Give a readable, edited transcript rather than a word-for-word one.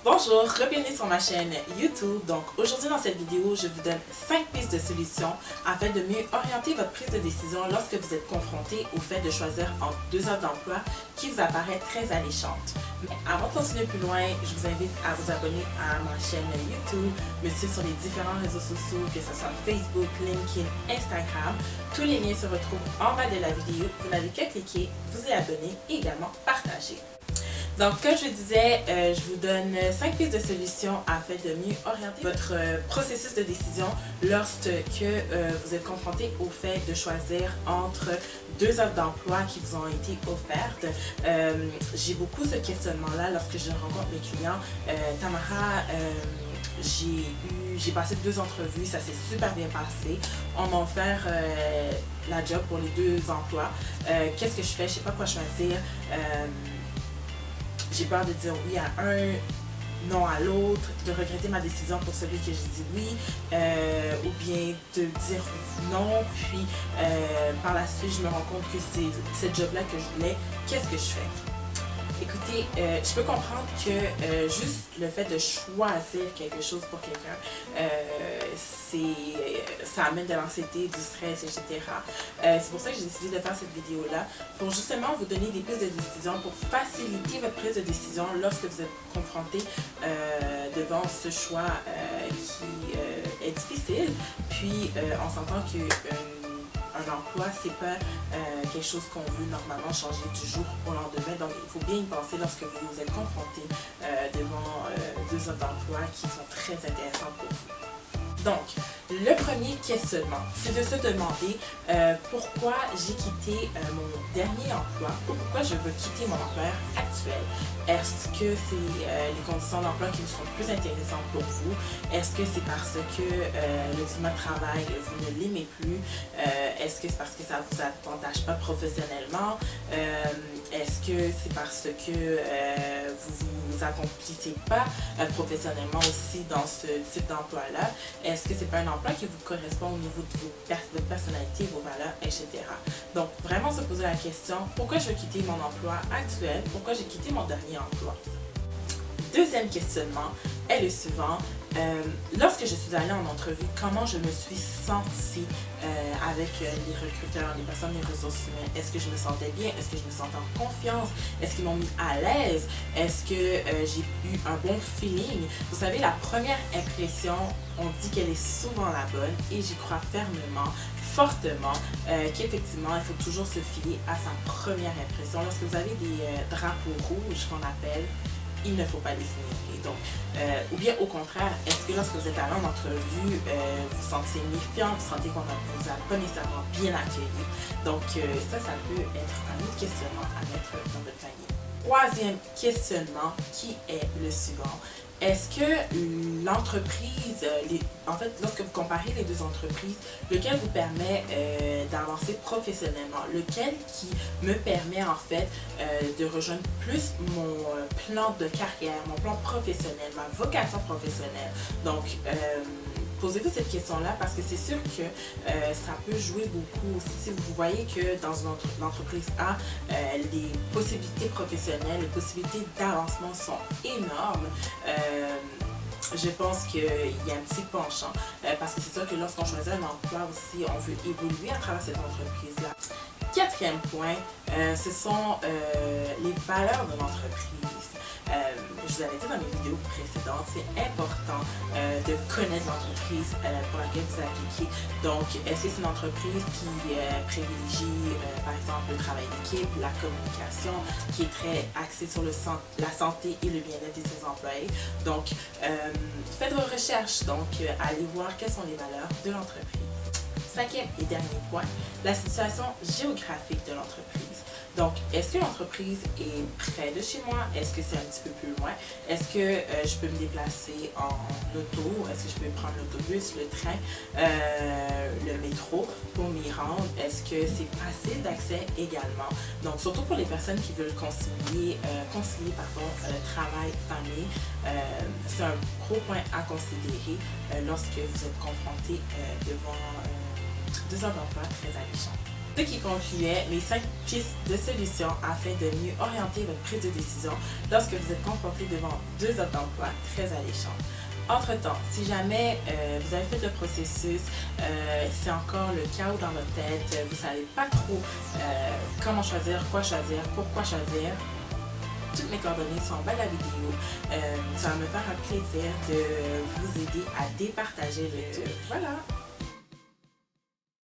Bonjour, bienvenue sur ma chaîne YouTube. Donc aujourd'hui dans cette vidéo, je vous donne 5 pistes de solutions afin de mieux orienter votre prise de décision lorsque vous êtes confronté au fait de choisir entre deux offres d'emploi qui vous apparaissent très alléchantes. Mais avant de continuer plus loin, je vous invite à vous abonner à ma chaîne YouTube, me suivre sur les différents réseaux sociaux, que ce soit Facebook, LinkedIn, Instagram. Tous les liens se retrouvent en bas de la vidéo. Vous n'avez qu'à cliquer, vous y abonner et également partager. Donc, comme je disais, je vous donne 5 pistes de solutions afin de mieux orienter votre processus de décision lorsque vous êtes confronté au fait de choisir entre deux offres d'emploi qui vous ont été offertes. J'ai beaucoup ce questionnement-là lorsque je rencontre mes clients. Tamara, j'ai passé 2 entrevues, ça s'est super bien passé. On m'a offert la job pour les 2 emplois. Qu'est-ce que je fais? Je ne sais pas quoi choisir. J'ai peur de dire oui à un, non à l'autre, de regretter ma décision pour celui que j'ai dit oui, ou bien de dire non, puis par la suite je me rends compte que c'est cette job-là que je voulais. Qu'est-ce que je fais? Écoutez, je peux comprendre que juste le fait de choisir quelque chose pour quelqu'un, ça amène de l'anxiété, du stress, etc. C'est pour ça que j'ai décidé de faire cette vidéo-là, pour justement vous donner des pistes de décision pour faciliter votre prise de décision lorsque vous êtes confronté devant ce choix qui est difficile. Puis on s'entend que un emploi, c'est pas quelque chose qu'on veut normalement changer du jour au lendemain. Donc, il faut bien y penser lorsque vous êtes confronté devant 2 offres d'emploi qui sont très intéressantes pour vous. Donc, le premier questionnement, c'est de se demander pourquoi j'ai quitté mon dernier emploi ou pourquoi je veux quitter mon emploi actuel. Est-ce que c'est les conditions d'emploi qui sont plus intéressantes pour vous? Est-ce que c'est parce que le climat de travail, vous ne l'aimez plus? Est-ce que c'est parce que ça ne vous avantage pas professionnellement? Est-ce que c'est parce que vous ne vous accomplissez pas professionnellement aussi dans ce type d'emploi-là? Est-ce que c'est pas un emploi qui vous correspond au niveau de votre personnalité, vos valeurs, etc. Donc, vraiment se poser la question, pourquoi je veux quitter mon emploi actuel? Pourquoi j'ai quitté mon dernier emploi? Deuxième questionnement est le suivant. Lorsque je suis allée en entrevue, comment je me suis sentie avec les recruteurs, les personnes des ressources humaines? Est-ce que je me sentais bien? Est-ce que je me sentais en confiance? Est-ce qu'ils m'ont mis à l'aise? Est-ce que j'ai eu un bon feeling? Vous savez, la première impression, on dit qu'elle est souvent la bonne et j'y crois fermement, fortement, qu'effectivement, il faut toujours se fier à sa première impression. Lorsque vous avez des drapeaux rouges qu'on appelle, il ne faut pas les signaler. Donc, ou bien au contraire, est-ce que lorsque vous êtes allé en entrevue, vous vous sentez méfiant, vous sentez qu'on ne vous a pas nécessairement bien accueilli? Donc, ça peut être un autre questionnement à mettre dans votre panier. Troisième questionnement qui est le suivant. Est-ce que l'entreprise, en fait, lorsque vous comparez les 2 entreprises, lequel vous permet d'avancer professionnellement, lequel qui me permet en fait de rejoindre plus mon plan de carrière, mon plan professionnel, ma vocation professionnelle. Donc, posez-vous cette question-là parce que c'est sûr que ça peut jouer beaucoup aussi. Si vous voyez que dans l'entreprise A, les possibilités professionnelles, les possibilités d'avancement sont énormes, je pense qu'il y a un petit penchant parce que c'est sûr que lorsqu'on choisit un emploi aussi, on veut évoluer à travers cette entreprise-là. Quatrième point, ce sont les valeurs de l'entreprise. Je vous avais dit dans mes vidéos précédentes, c'est important de connaître l'entreprise pour laquelle vous appliquez. Donc, est-ce que c'est une entreprise qui privilégie, par exemple, le travail d'équipe, la communication, qui est très axée sur la santé et le bien-être de ses employés? Donc, faites vos recherches, donc allez voir quelles sont les valeurs de l'entreprise. Cinquième et dernier point, la situation géographique de l'entreprise. Donc, est-ce que l'entreprise est près de chez moi? Est-ce que c'est un petit peu plus loin? Est-ce que je peux me déplacer en auto? Est-ce que je peux prendre l'autobus, le train, le métro pour m'y rendre? Est-ce que c'est facile d'accès également? Donc, surtout pour les personnes qui veulent concilier travail, famille, c'est un gros point à considérer lorsque vous êtes confronté devant 2 offres d'emploi très alléchantes. Ce qui concluait mes 5 pistes de solutions afin de mieux orienter votre prise de décision lorsque vous êtes confronté devant 2 offres d'emploi très alléchantes. Entre-temps, si jamais vous avez fait le processus, c'est encore le chaos dans votre tête, vous ne savez pas trop comment choisir, quoi choisir, pourquoi choisir, toutes mes coordonnées sont en bas de la vidéo. Ça va me faire un plaisir de vous aider à départager le tout. Voilà!